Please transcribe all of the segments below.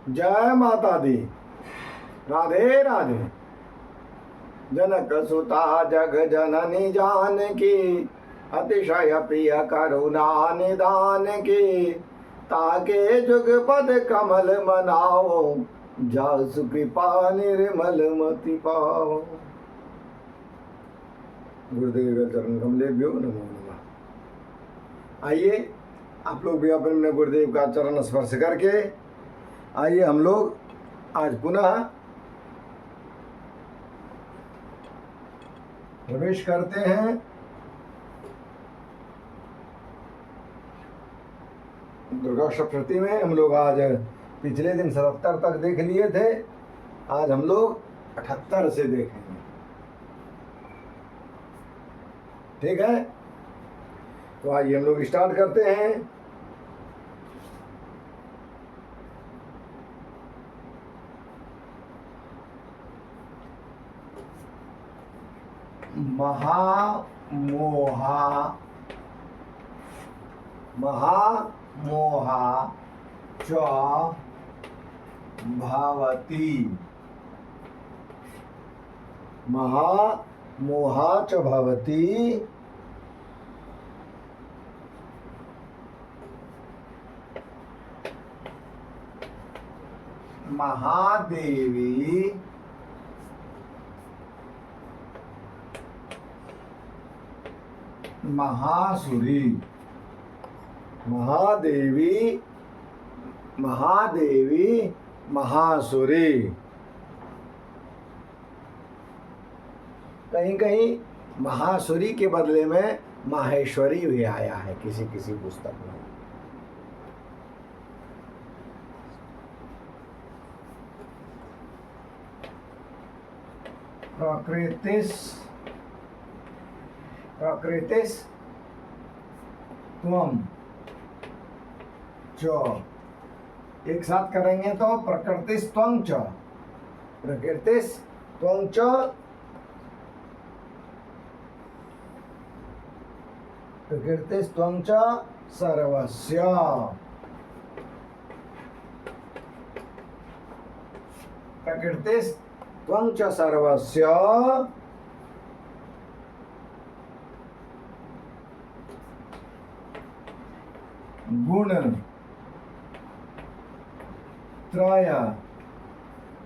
जय माता दी। राधे राधे। जनक सुता जग जननी जानकी, अतिशय प्रिय करुणा निदान की। ताके जुग पद कमल मनाओ, जासु कृपा निर्मल मति पाओ। गुरुदेव चरण कमलेभ्यो नमो नमः। आइए आप लोग भी अपने गुरुदेव का चरण स्पर्श करके आइए हम लोग आज पुनः प्रवेश करते हैं दुर्गा सप्तमी में। हम लोग आज पिछले दिन 77 तक देख लिए थे, आज हम लोग 78 से देखेंगे। ठीक है, तो आइए हम लोग स्टार्ट करते हैं। महामोहा च भवति। महामोहा च भवति। महादेवी महासुरी। महादेवी महासुरी। कहीं कहीं महासुरी के बदले में माहेश्वरी भी आया है किसी किसी पुस्तक में। प्रकृतिस त्वम च। एक साथ करेंगे तो प्रकृतिस त्वं च। प्रकृतिस त्वं च। प्रकृतिस त्वं च सर्वस्य। प्रकृतिस त्वं च सर्वस्य गुण त्रय।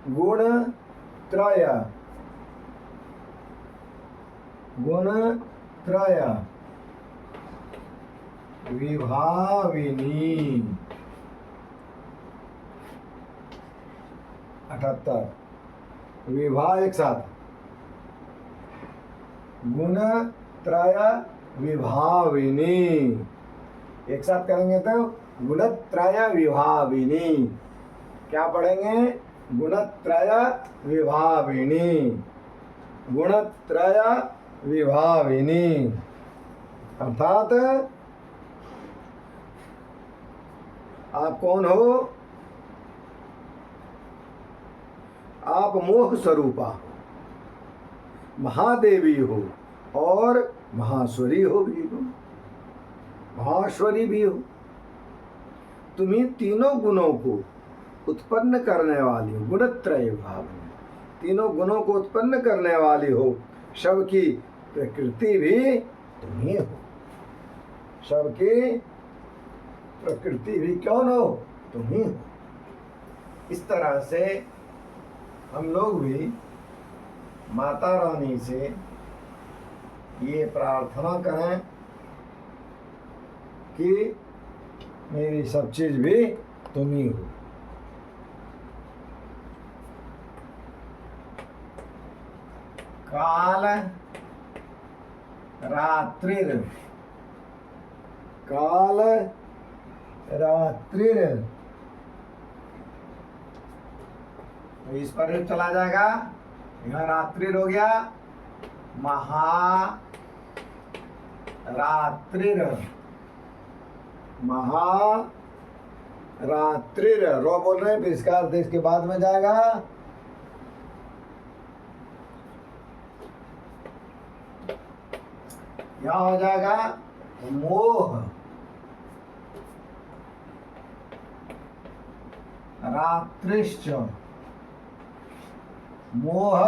गुण त्रय। गुण त्रय विभाविनी। 78 विभा एक साथ। गुण त्रय विभाविनी। एक साथ करेंगे तो गुणत्रय विभाविनी। क्या पढ़ेंगे? गुणत्रय विभाविनी। गुणत्रय विभाविनी अर्थात आप कौन हो? आप मोह स्वरूपा महादेवी हो और महासुरी हो भी हो, महाश्वरी भी हो। तुम्ही तीनों गुणों को उत्पन्न करने वाली हो। गुणत्रय भाव में तीनों गुणों को उत्पन्न करने वाली हो। शव की प्रकृति भी तुम्ही हो। शव की प्रकृति भी कौन हो? तुम्ही हो। इस तरह से हम लोग भी माता रानी से ये प्रार्थना करें कि मेरी सब चीज भी तुम ही हो। काल रात्रिर। काल रात्रिर इस पर चला जाएगा। यहाँ रात्रिर हो गया। महा रात्रिर। महा रात्रिर रो बोल रहे हैं, फिर इसका अर्थ इसके बाद में जाएगा। यहाँ हो जाएगा मोह। रात्रिश्च मोह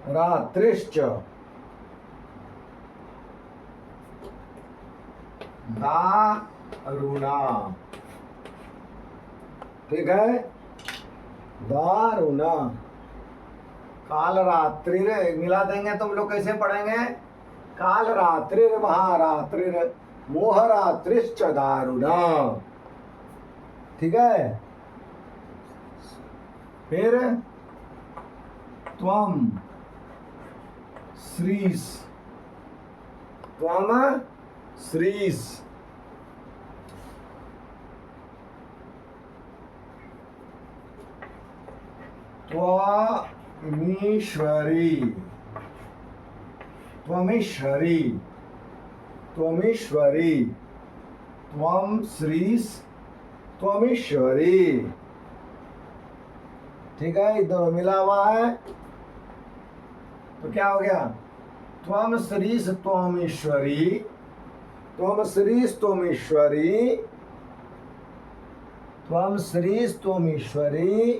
रात्रिश्च दारुणा। ठीक है, दारुणा। काल रात्रि मिला देंगे तुम लोग कैसे पढ़ेंगे? काल रात्रिर महारात्रिर मोह रात्रिश्च दारुणा। ठीक है, फिर त्वम श्रीस, त्वम श्रीस त्वमीश्वरी, त्वमीश्वरी, त्वमीश्वरी, त्वम श्रीस त्वमीश्वरी। ठीक है, इधर मिला हुआ है तो क्या हो गया? त्वम श्रीस त्वमीश्वरी, त्वम श्रीस त्वमीश्वरी, त्वम श्रीस त्वमीश्वरी,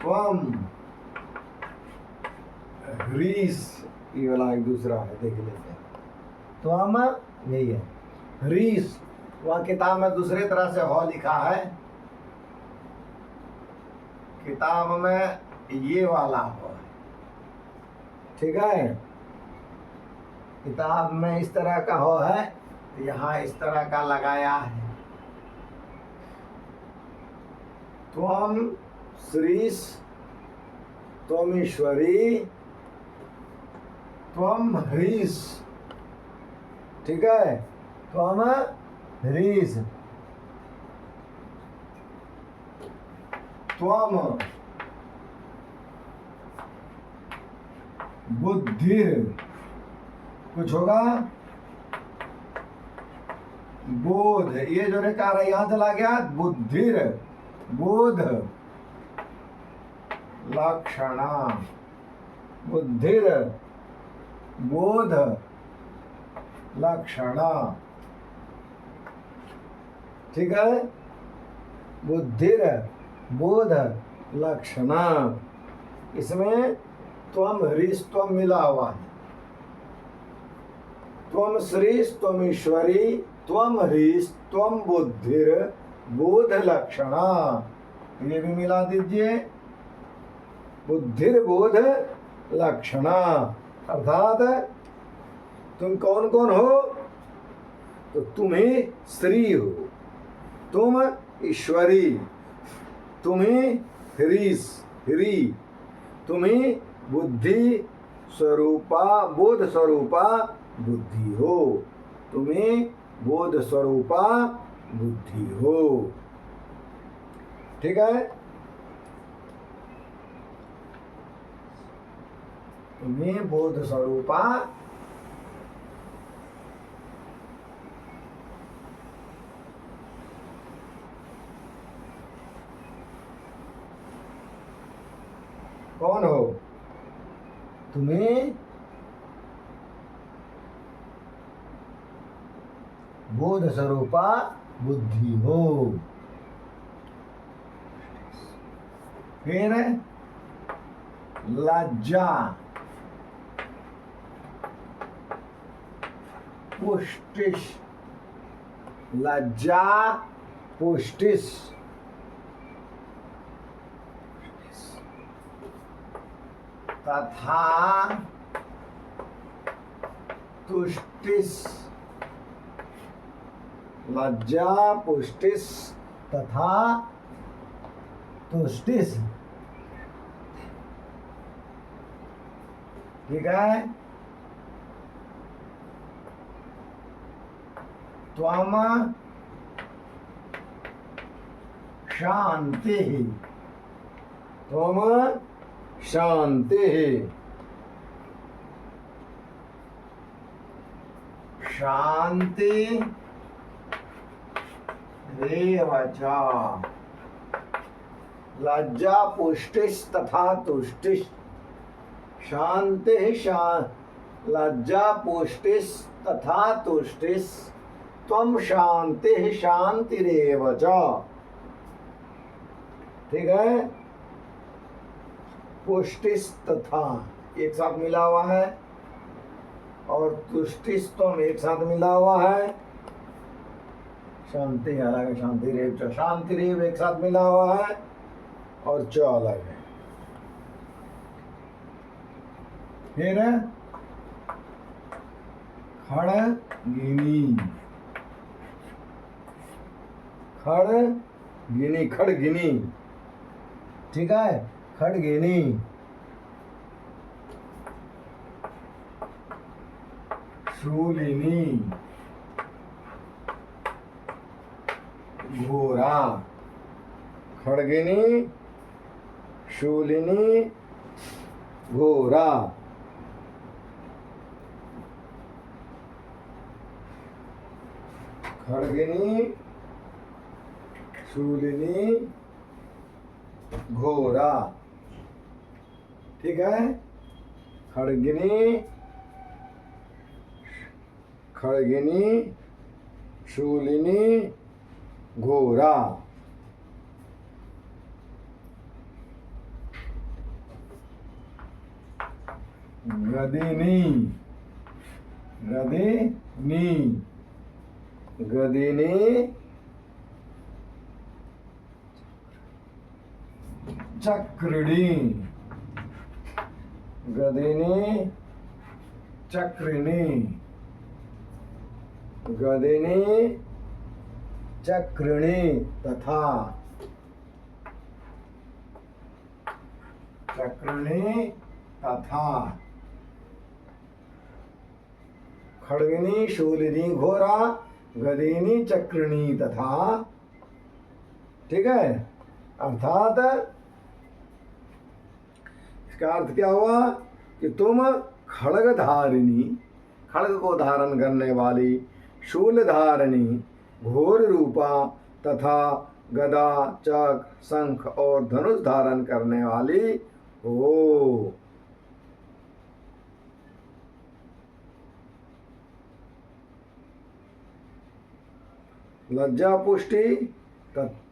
त्वम ह्रीस। ये वाला एक दूसरा है, देख लेते हैं। त्वम यही है, ह्रीस वह किताब में दूसरे तरह से हो लिखा है, किताब में ये वाला हो है। ठीक है, किताब में इस तरह का हो है, यहाँ इस तरह का लगाया है। त्वम श्रीस त्वमीश्वरी त्वम ह्रीस। ठीक है, त्वम ह्रीस, त्वम बुद्धिर, कुछ होगा बोध, ये जो रेखा रहा यहां चला गया, बुद्धिर बोध लक्षणा, बुद्धिर बोध लक्षणा। ठीक है, बुद्धिर बोध लक्षणा। इसमें त्वम ह्रीस त्वम मिला हुआ है, त्वम श्रीस त्वमीश्वरी, त्वम ह्रीस त्वम बुद्धिर बोध लक्षणा। ये भी मिला दीजिए, बुद्धिर बोध लक्षणा। अर्थात तुम कौन कौन हो? तो तुम ही श्री हो, तुम ईश्वरी, तुम ही ह्रीस ह्री, तुम ही बुद्धि स्वरूपा बोध स्वरूपा बुद्धि हो, तुम ही बोध स्वरूपा बुद्धि हो। ठीक है, तुम्हें बोध स्वरूपा कौन हो? तुम्हें बोध स्वरूपा बुद्धि हो। फिर लज्जा पुष्टिस, लज्जा पुष्टिस, तथा तुष्टिस, लज्जा पुष्टिस तथा तुष्टिस। ठीक है, त्वम शांति, त्वम शांति, शांति रेवचा, लज्जा पुष्टिस तथा तुष्टिस। शांति लज्जा पुष्टिस तथा तुष्टिस, त्वम शांति शांतिरेव च। ठीक है, पुष्टिस्तथा एक साथ मिला हुआ है और तुष्टिस्तम एक साथ मिला हुआ है। शांति अलग है, शांतिरेव च, शांतिरेव एक साथ मिला हुआ है और च अलग है। फिर खड़गिनी, खड़गिनी, खड़गिनी। ठीक है, खड़गिनी। शूलिनी, घोरा। खड़गिनी, शूलिनी, घोरा। खड़गिनी, शूलिनी, घोरा। ठीक है, खड़गिनी, खड़गिनी, शूलिनी, घोरा। गदिनी, गदिनी, गदिनी, चक्रिणी, गदिनी, चक्रिणी, गदिनी, चक्रिणी तथा। चक्रिणी तथा। खड़गिनी, शूलिनी, घोरा, गदिनी, चक्रिणी तथा। ठीक है, अर्थात इसका अर्थ क्या हुआ कि तुम खड़ग धारिणी, खड़ग को धारण करने वाली, शूल धारिणी, घोर रूपा तथा गदा, चक्र, शंख और धनुष धारण करने वाली हो। लज्जा, पुष्टि,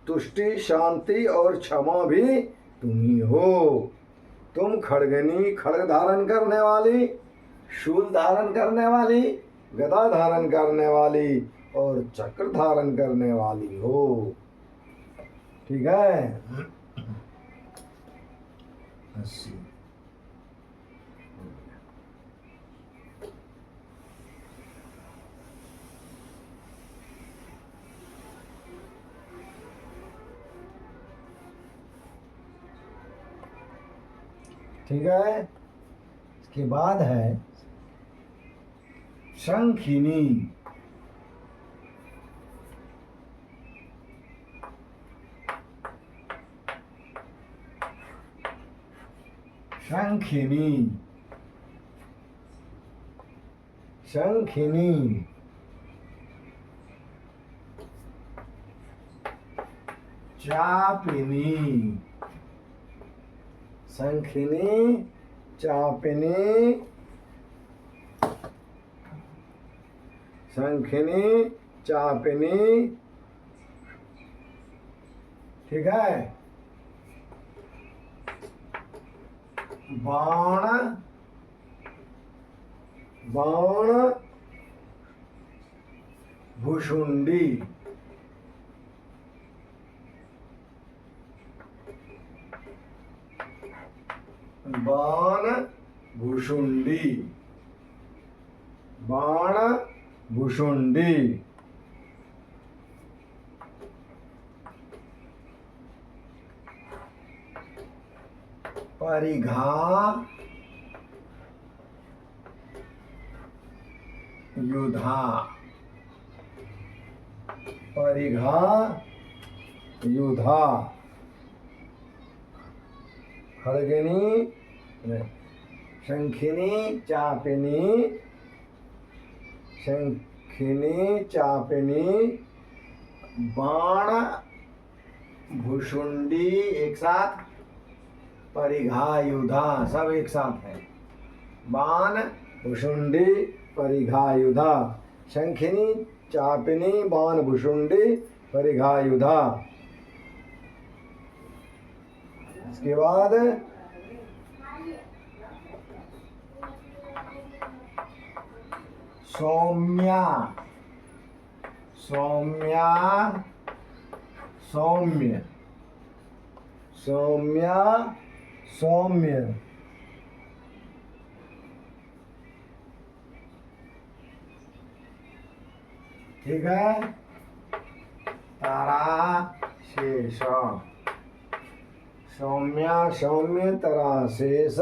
तुष्टि, शांति और क्षमा भी तुम ही हो। तुम खड़गनी, खड़ग धारण करने वाली, शूल धारण करने वाली, गदा धारण करने वाली और चक्र धारण करने वाली हो। ठीक है, 80। ठीक है, इसके बाद है शंखिनी। शंखिनी, शंखिनी, चापिनी, शंखिनी, चापिनी, शंखिनी, चापिनी। ठीक है, बाण, बाण, भुषुंडी, बाण, भुषुंडी, बाण, भुषुंडी। परिघा, युधा, परिघा, युधा। खड़गिनी, शंखिनी, चापिनी, शंखिनी, चापिनी, बाण, भुषुंडी एक साथ, परिघा, युधा सब एक साथ है। बाण, भुषुंडी, परिघा, युधा। शंखिनी, चापिनी बाण भुषुंडी परिघायुधा। इसके बाद सौम्या, सौम्या, सौम्य, सौम्या, सौम्य। ठीक है। तारा शेष, सौम्या सौम्य तारा शेष,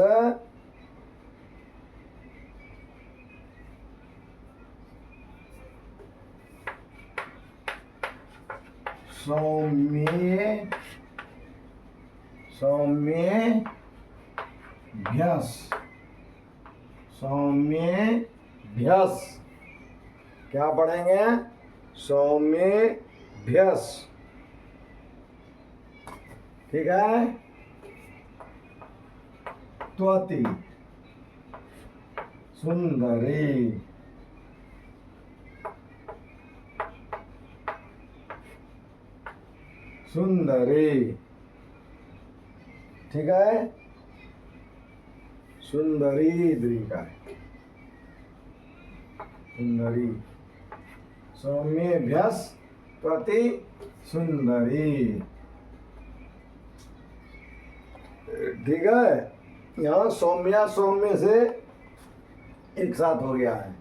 सौम्ये, सौम्येभ्यस्, सौम्येभ्यस्। क्या पढ़ेंगे? सौम्येभ्यस्। ठीक है। त्वति, सुंदरी, सुंदरी। ठीक है। सुंदरी दीर्घा, सुंदरी। सौम्येभ्यस् त्वति सुंदरी। ठीक है। यहाँ सौम्या सौम्य से एक साथ हो गया है।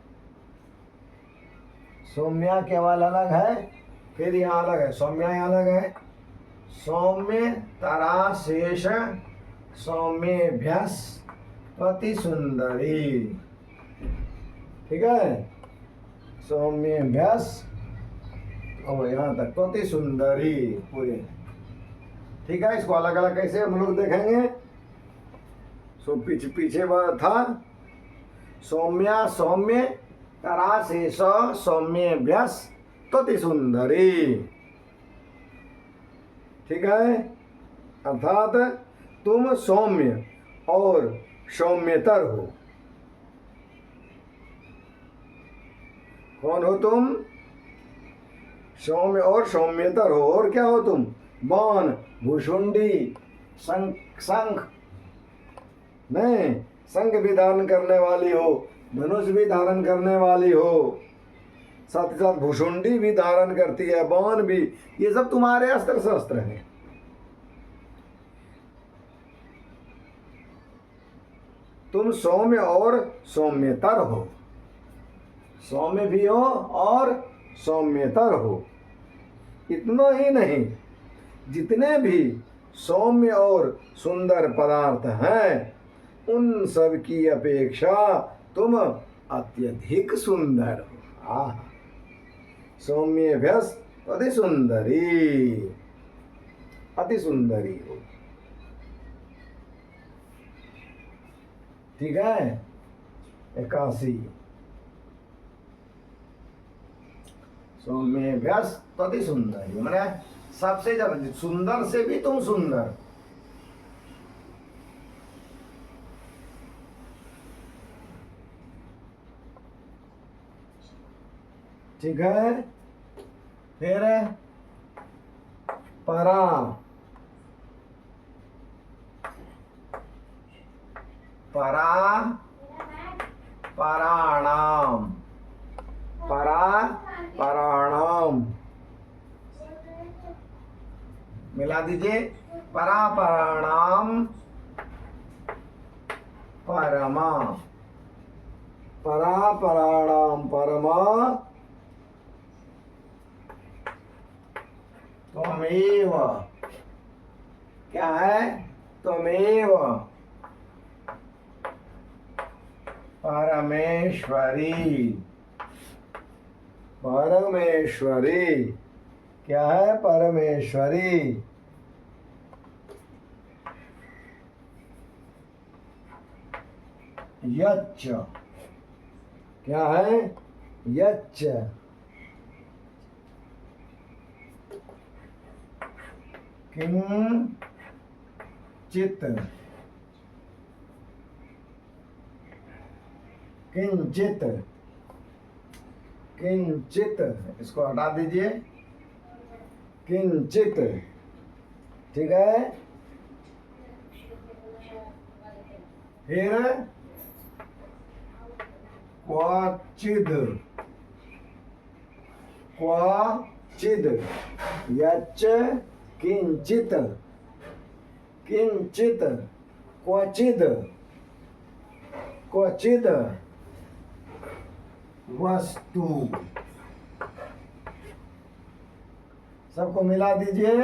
सौम्या केवल अलग है, फिर यहाँ अलग है, सौम्या यहाँ अलग है। सौम्य तारा शेष, सौम्येभ्यस् त्वति सुंदरी। ठीक है। सौम्येभ्यस् और यहाँ तक त्वति सुंदरी पूरे। ठीक है। इसको अलग अलग कैसे हम लोग देखेंगे। सो पीछे था सौम्या सौम्य तारा शेष, सौम्येभ्यस् त्वति सुंदरी। ठीक है। अर्थात तुम सौम्य और सौम्यतर हो। कौन हो तुम? सौम्य और सौम्यतर हो। और क्या हो तुम? बाण भुषुंडी, शंख नहीं, शंख भी धारण करने वाली हो, धनुष भी धारण करने वाली हो, साथ ही साथ भुषुंडी भी धारण करती है, बाण भी। ये सब तुम्हारे अस्त्र शस्त्र हैं। तुम सौम्य और सौम्यतर हो। सौम्य भी हो और सौम्यतर हो। इतना ही नहीं, जितने भी सौम्य और सुंदर पदार्थ हैं उन सब की अपेक्षा तुम अत्यधिक सुंदर हो। सौम्येभ्यस् त्वति सुंदरी, अति सुंदरी हो। ठीक है। 81। सौम्येभ्यस् त्वति सुंदरी माने सबसे ज्यादा सुंदर से भी तुम सुंदर। ठीक है। फिर परा, परा पराणाम, परा पराणाम मिला दीजिए। परा पराणाम परमा, परा पराणाम परमा त्वमेव। क्या है? त्वमेव परमेश्वरी, परमेश्वरी। क्या है? परमेश्वरी। यच्च, क्या है? यच्च किंचित, किंचित किंचित, इसको हटा दीजिए, किंचित, ठीक है। फिर क्वचिद, क्वचिद, यच्च किंचित, किंचित, क्वचिद, क्वचिद वस्तु। सबको मिला दीजिए,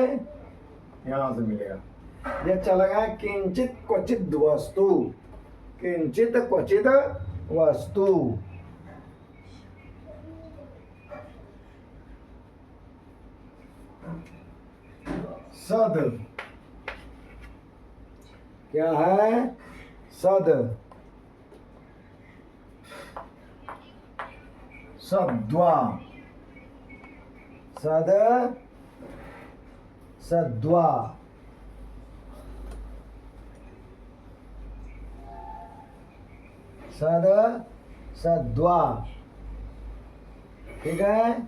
यहां से मिलेगा। ये चला गया किंचित क्वचित वस्तु, किंचित क्वचित वस्तु। सद, क्या है? सद, सद्वा, सद, सद्वा, सद, सद्वा, ठीक है।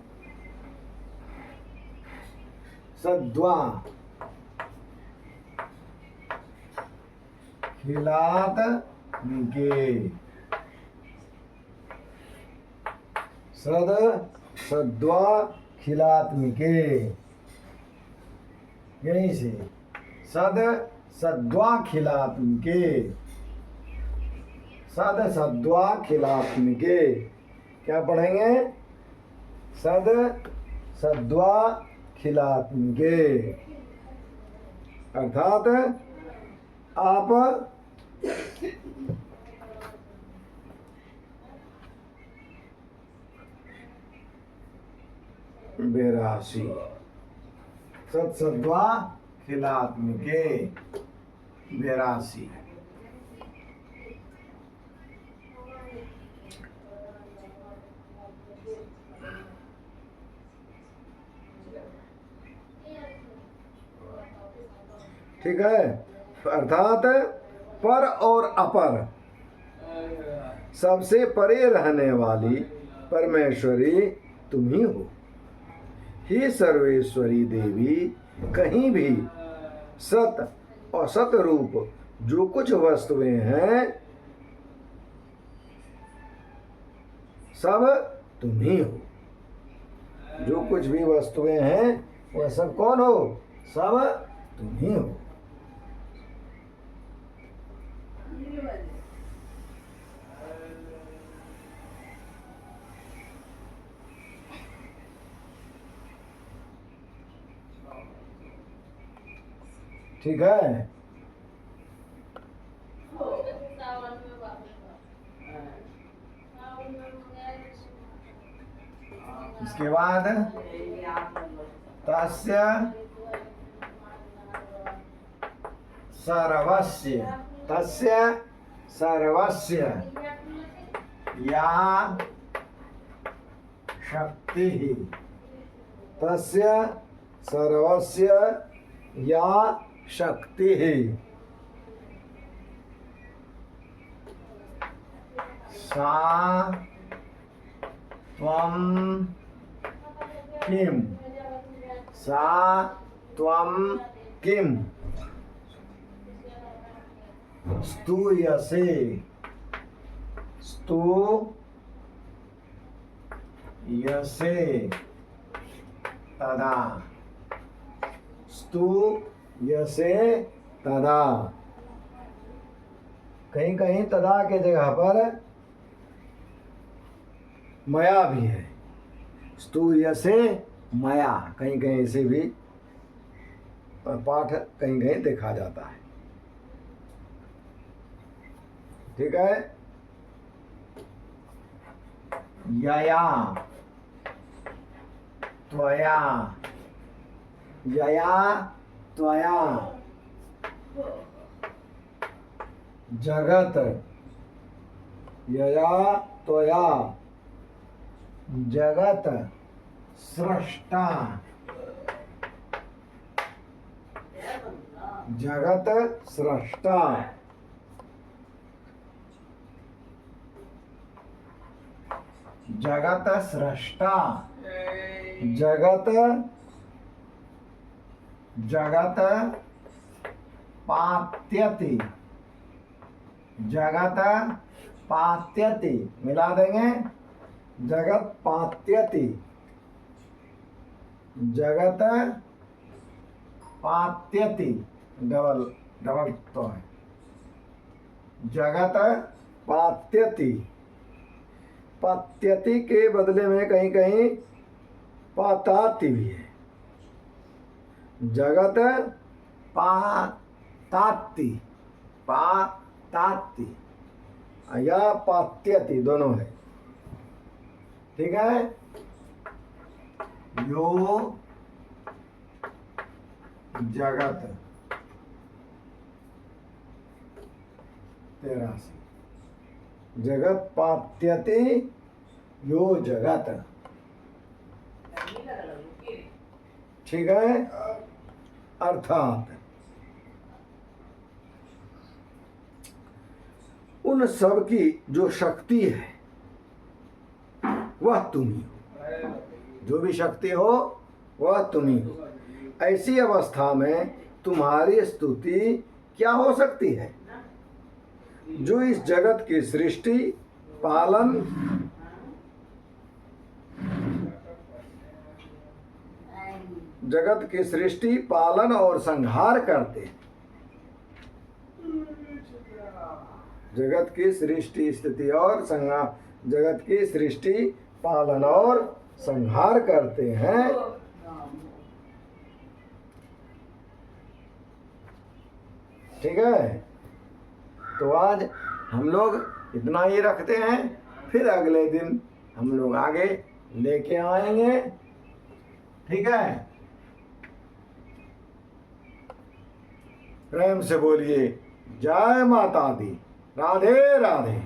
सद्वा, खिलात के, सद, सद्वा, खिलात्मिके, यहीं से सद, सद्वा, खिलात्मिके, सद, सद्वा, खिलात्मिके। क्या पढ़ेंगे? सद, सद्वा, खिलात्मिके, अर्थात आप बेरासी, सद, सद्वा, खिलात्मिके, बेरासी। ठीक है। अर्थात पर और अपर, सबसे परे रहने वाली परमेश्वरी तुम ही हो। ही सर्वेश्वरी देवी, कहीं भी सत और सत रूप जो कुछ वस्तुएं हैं सब तुम ही हो। जो कुछ भी वस्तुएं हैं वह सब कौन हो? सब तुम ही हो। ठीक है। इसके बाद तस्य सर्वस्य, तस्य सर्वस्य या शक्ति, तस्य सर्वस्य या शक्ति, सा त्वं किम, सा त्वं किम स्तूयसे, स्तूयसे तदा, स्तूयसे तदा। कहीं कहीं तदा के जगह पर मया भी है, स्तूयसे मया, कहीं कहीं से भी पाठ कहीं कहीं देखा जाता है। ठीक है। यया त्वया, यया त्वया जगत, यया त्वया जगत सृष्टा, जगत सृष्टा। जगत सृष्टा, जगत जगत पात्यति, जगत पात्यति, मिला देंगे, जगत पात्यति, जगत पात्यति, डबल डबल तो है, जगत पात्यति। पात्यति के बदले में कहीं कहीं पाताति भी है, जगत पाताति, पाताति या पात्यति दोनों है, ठीक है। यो जगत 83, जगत पात्यते यो जगत, ठीक है। अर्थात उन सब की जो शक्ति है वह तुम ही हो, जो भी शक्ति हो वह तुम ही हो। ऐसी अवस्था में तुम्हारी स्तुति क्या हो सकती है? जो इस जगत की सृष्टि, पालन, जगत की सृष्टि, पालन और संहार करते हैं। जगत की सृष्टि, स्थिति और संहार, जगत की सृष्टि, पालन और संहार करते हैं। ठीक है, तो आज हम लोग इतना ही रखते हैं, फिर अगले दिन हम लोग आगे लेके आएंगे। ठीक है, प्रेम से बोलिए जय माता दी, राधे राधे।